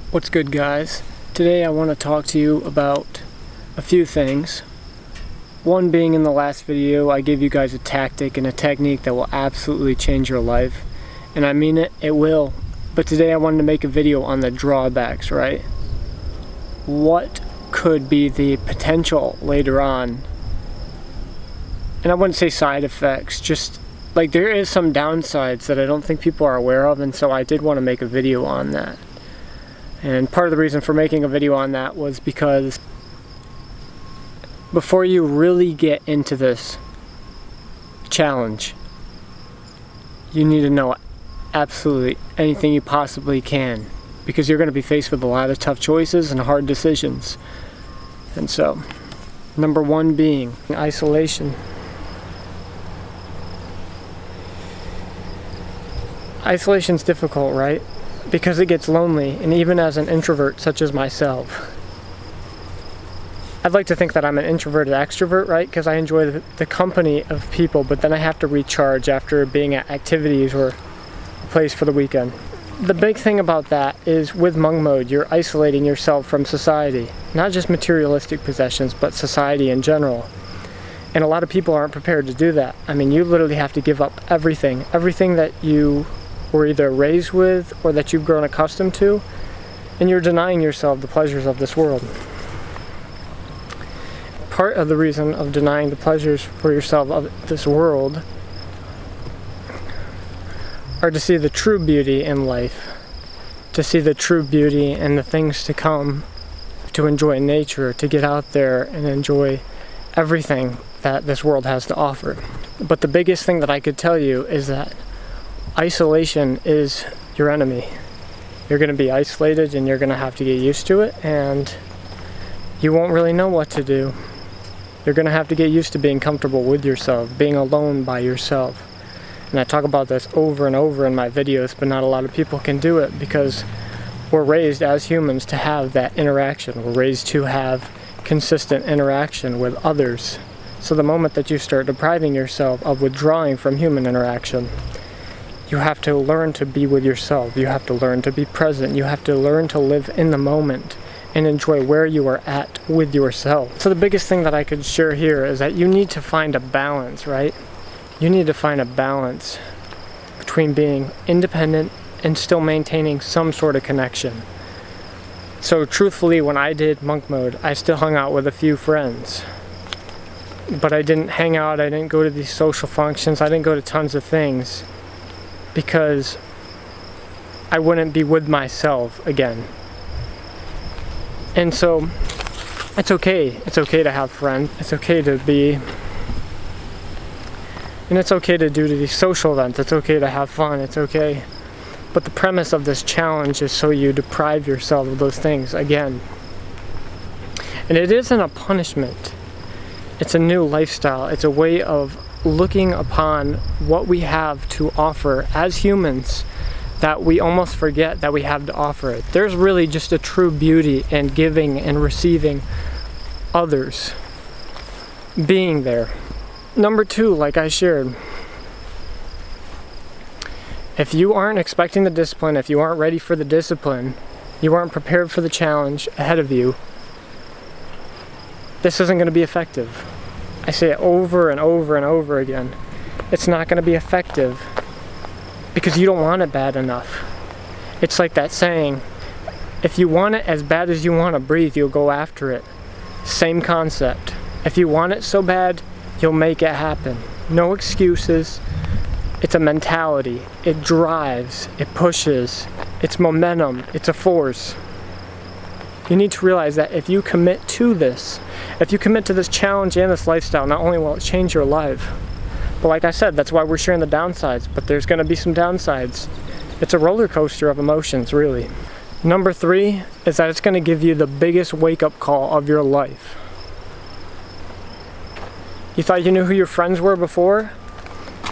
What's good, guys? Today I want to talk to you about a few things. One being, in the last video I gave you guys a tactic and a technique that will absolutely change your life. And I mean it, it will. But today I wanted to make a video on the drawbacks, right? What could be the potential later on? And I wouldn't say side effects, just like there is some downsides that I don't think people are aware of, and so I did want to make a video on that. And part of the reason for making a video on that was because before you really get into this challenge, you need to know absolutely anything you possibly can, because you're going to be faced with a lot of tough choices and hard decisions. And so, number one being isolation. Isolation's difficult, right? Because it gets lonely, and even as an introvert such as myself, I'd like to think that I'm an introverted extrovert, right? Because I enjoy the company of people, but then I have to recharge after being at activities or a place for the weekend. The big thing about that is with monk mode, you're isolating yourself from society. Not just materialistic possessions, but society in general. And a lot of people aren't prepared to do that. I mean, you literally have to give up everything that you were either raised with or that you've grown accustomed to, and you're denying yourself the pleasures of this world. Part of the reason of denying the pleasures for yourself of this world are to see the true beauty in life, to see the true beauty in the things to come, to enjoy nature, to get out there and enjoy everything that this world has to offer. But the biggest thing that I could tell you is that isolation is your enemy. You're going to be isolated and you're going to have to get used to it, and you won't really know what to do. You're going to have to get used to being comfortable with yourself, being alone by yourself. And I talk about this over and over in my videos, but not a lot of people can do it because we're raised as humans to have that interaction. We're raised to have consistent interaction with others. So the moment that you start depriving yourself of withdrawing from human interaction, you have to learn to be with yourself. You have to learn to be present. You have to learn to live in the moment and enjoy where you are at with yourself. So the biggest thing that I could share here is that you need to find a balance, right? You need to find a balance between being independent and still maintaining some sort of connection. So truthfully, when I did monk mode, I still hung out with a few friends. But I didn't hang out, I didn't go to these social functions, I didn't go to tons of things, because I wouldn't be with myself again. And so it's okay to have friends, it's okay to be, and it's okay to do these social events, it's okay to have fun, it's okay. But the premise of this challenge is so you deprive yourself of those things again. And it isn't a punishment, it's a new lifestyle, it's a way of looking upon what we have to offer as humans that we almost forget that we have to offer it. There's really just a true beauty in giving and receiving others, being there. Number two, like I shared, if you aren't expecting the discipline, if you aren't ready for the discipline, you aren't prepared for the challenge ahead of you, this isn't going to be effective. I say it over and over and over again. It's not going to be effective because you don't want it bad enough. It's like that saying, if you want it as bad as you want to breathe, you'll go after it. Same concept. If you want it so bad, you'll make it happen. No excuses. It's a mentality. It drives. It pushes. It's momentum. It's a force. You need to realize that if you commit to this, if you commit to this challenge and this lifestyle, not only will it change your life, but like I said, that's why we're sharing the downsides, but there's going to be some downsides. It's a roller coaster of emotions, really. Number three is that it's going to give you the biggest wake-up call of your life. You thought you knew who your friends were before?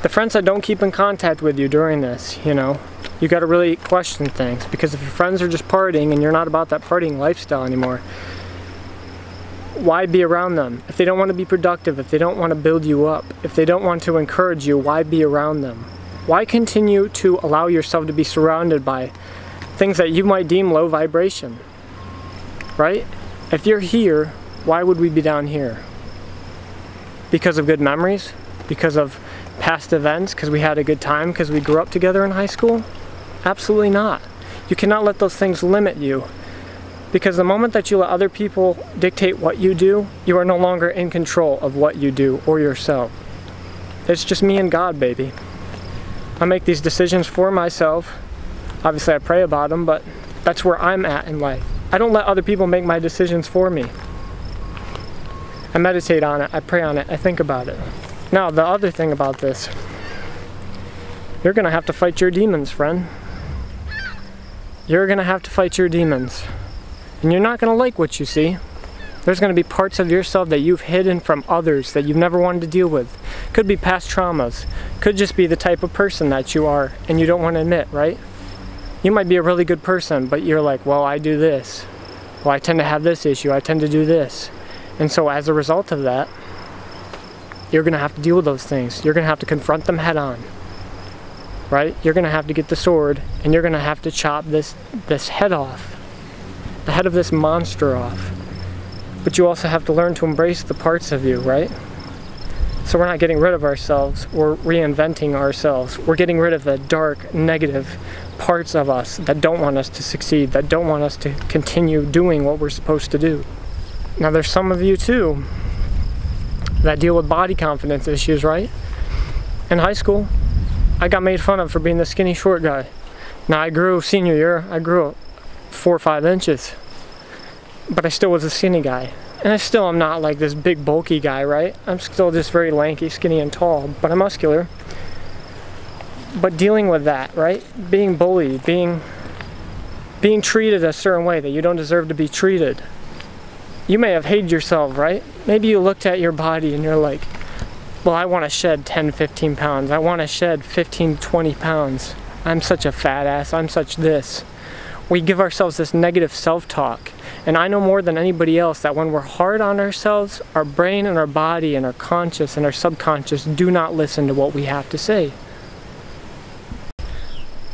The friends that don't keep in contact with you during this, you know, you got to really question things, because if your friends are just partying and you're not about that partying lifestyle anymore, why be around them? If they don't want to be productive, if they don't want to build you up, if they don't want to encourage you, why be around them? Why continue to allow yourself to be surrounded by things that you might deem low vibration, right? If you're here, why would we be down here? Because of good memories? Because of past events? Because we had a good time? Because we grew up together in high school? Absolutely not. You cannot let those things limit you. Because the moment that you let other people dictate what you do, you are no longer in control of what you do or yourself. It's just me and God, baby. I make these decisions for myself. Obviously I pray about them, but that's where I'm at in life. I don't let other people make my decisions for me. I meditate on it, I pray on it, I think about it. Now, the other thing about this, you're gonna have to fight your demons, friend. You're gonna have to fight your demons. And you're not gonna like what you see. There's gonna be parts of yourself that you've hidden from others that you've never wanted to deal with. Could be past traumas. Could just be the type of person that you are and you don't want to admit, right? You might be a really good person, but you're like, well, I do this. Well, I tend to have this issue. I tend to do this. And so as a result of that, you're gonna have to deal with those things. You're gonna have to confront them head on, right? You're gonna have to get the sword and you're gonna have to chop this head off, the head of this monster off. But you also have to learn to embrace the parts of you, right? So we're not getting rid of ourselves, we're reinventing ourselves. We're getting rid of the dark, negative parts of us that don't want us to succeed, that don't want us to continue doing what we're supposed to do. Now there's some of you too that deal with body confidence issues, right? In high school, I got made fun of for being the skinny short guy. Now I grew senior year, I grew 4 or 5 inches. But I still was a skinny guy. And I still am not like this big bulky guy, right? I'm still just very lanky, skinny, and tall, but I'm muscular. But dealing with that, right? Being bullied, being treated a certain way that you don't deserve to be treated. You may have hated yourself, right? Maybe you looked at your body and you're like, well, I want to shed 10, 15 pounds. I want to shed 15, 20 pounds. I'm such a fat ass. I'm such this. We give ourselves this negative self-talk. And I know more than anybody else that when we're hard on ourselves, our brain and our body and our conscious and our subconscious do not listen to what we have to say.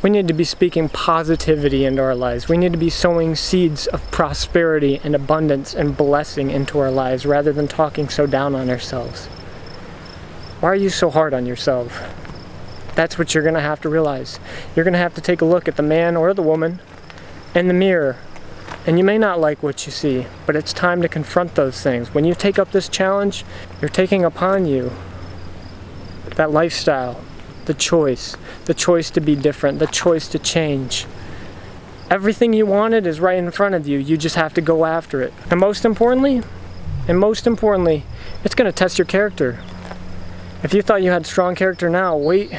We need to be speaking positivity into our lives. We need to be sowing seeds of prosperity and abundance and blessing into our lives rather than talking so down on ourselves. Why are you so hard on yourself? That's what you're going to have to realize. You're going to have to take a look at the man or the woman in the mirror. And you may not like what you see, but it's time to confront those things. When you take up this challenge, you're taking upon you that lifestyle, the choice to be different, the choice to change. Everything you wanted is right in front of you. You just have to go after it. And most importantly, it's going to test your character. If you thought you had strong character now, wait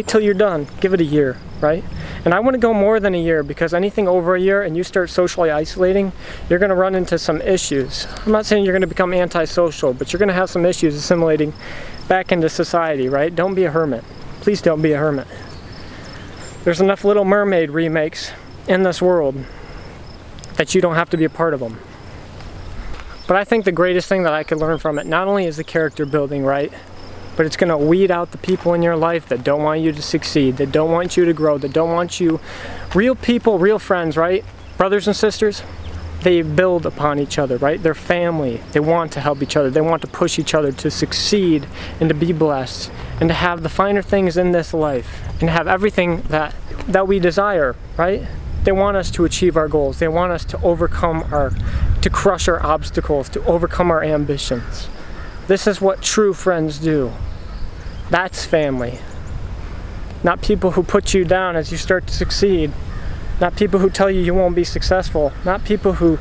till you're done. Give it a year, right? And I want to go more than a year, because anything over a year and you start socially isolating, you're going to run into some issues. I'm not saying you're going to become antisocial, but you're going to have some issues assimilating back into society, right? Don't be a hermit. Please don't be a hermit. There's enough Little Mermaid remakes in this world that you don't have to be a part of them. But I think the greatest thing that I could learn from it, not only is the character building, right? But it's going to weed out the people in your life that don't want you to succeed, that don't want you to grow, that don't want you. Real people, real friends, right? Brothers and sisters, they build upon each other, right? They're family. They want to help each other. They want to push each other to succeed and to be blessed and to have the finer things in this life and have everything that we desire, right? They want us to achieve our goals. They want us to overcome to crush our obstacles, to overcome our ambitions. This is what true friends do. That's family. Not people who put you down as you start to succeed. Not people who tell you you won't be successful. Not people who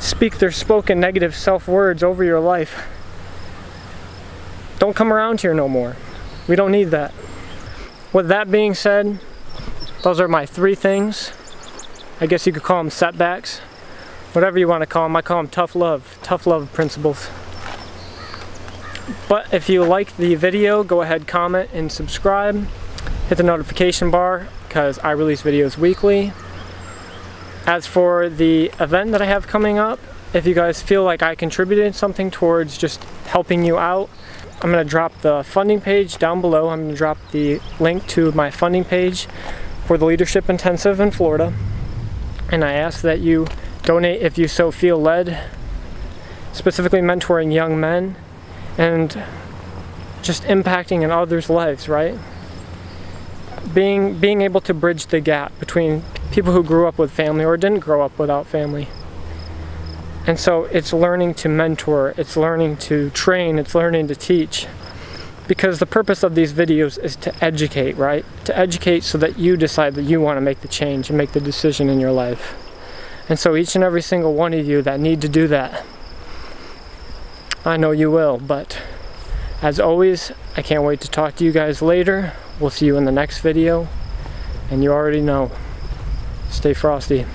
speak their spoken negative self-words over your life. Don't come around here no more. We don't need that. With that being said, those are my 3 things. I guess you could call them setbacks. Whatever you want to call them. I call them tough love principles. But if you like the video, go ahead, comment, and subscribe. Hit the notification bar, because I release videos weekly. As for the event that I have coming up, if you guys feel like I contributed something towards just helping you out, I'm going to drop the funding page down below. I'm going to drop the link to my funding page for the Leadership Intensive in Florida. And I ask that you donate if you so feel led, specifically mentoring young men and just impacting in others' lives, right? Being able to bridge the gap between people who grew up with family or didn't grow up without family. And so it's learning to mentor, it's learning to train, it's learning to teach. Because the purpose of these videos is to educate, right? To educate so that you decide that you want to make the change and make the decision in your life. And so each and every single one of you that need to do that, I know you will, but as always, I can't wait to talk to you guys later. We'll see you in the next video, and you already know, stay frosty.